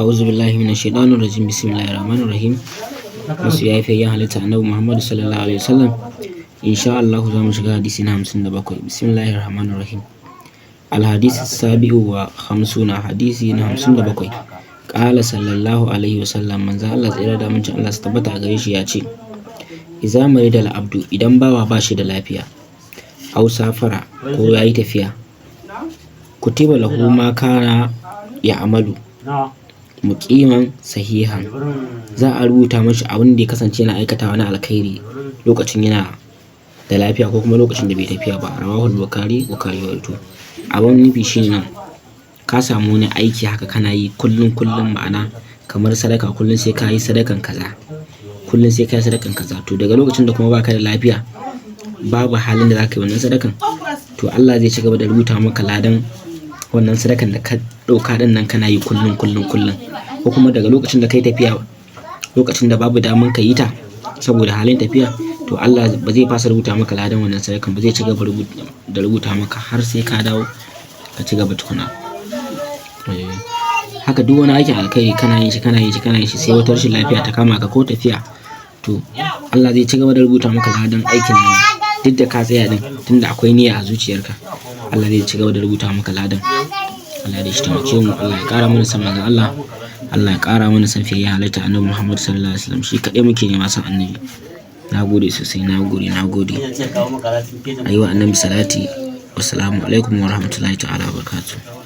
A'udhu billahi minash shaitanir rajim. Bismillahir rahmanir rahim. Wasu ya fi halitta Annabi Muhammad sallallahu alaihi wasallam. Insha Allah za mu shiga hadisi na 57. Bismillahir rahmanir rahim. Al-hadith as-sabi'u wa khamsuna, hadisi na 57. Qala sallallahu alaihi wasallam, manzo Allah tsira da mun Allah su tabbata a gare shi ya ce, idza marida al-abdu, idan bawa ba shi da lafiya, aw safara ko yayi tafiya, kutiba lahu ma kana ya amalu muqiman sahihan, za a rubuta mashi abin da ya kasance yana aikatawa na alkhairi lokacin yana da lafiya ko kuma lokacin da bai tafiya ba. Rawahul Bukhari wato abin nufi shine nan ka samu wani aiki haka kana yi kullum ma'ana kamar sadaka, kullum sai ka yi sadakan kaza, to daga lokacin da kuma baka da lafiya babu halin da zaka yi wannan sadakan, to Allah zai ci gaba da rubuta maka ladan wannan sadakan da ka ɗauka ɗin nan kana yi kullum ko kuma daga lokacin da kai tafiya, lokacin da babu daman ka yi ta saboda halin tafiya, to Allah ba zai fasa rubuta maka ladan wannan sadakan ba, zai ci gaba da rubuta maka har sai ka dawo ka ci gaba tukuna. Haka duk wani aikin alkhairi kana yin shi sai wata rashin lafiya ta kama ka ko tafiya, to Allah zai ci gaba da rubuta maka ladan aikin nan duk da ka tsaya din, tunda akwai niyya a zuciyarka. Allah zai ci gaba da rubuta maka ladan. Allah ya taimake mu, Allah ya ƙara mana san manzon Allah ya ƙara mana san fiye halitta Annabi Muhammad sallallahu alaihi wasallam. Shi kaɗai muke nema san Annabi. Nagode sosai, nagode. Ayi wa Annabi salati. Wassalamu alaikum wa rahmatullahi ta'ala wa barakatuh.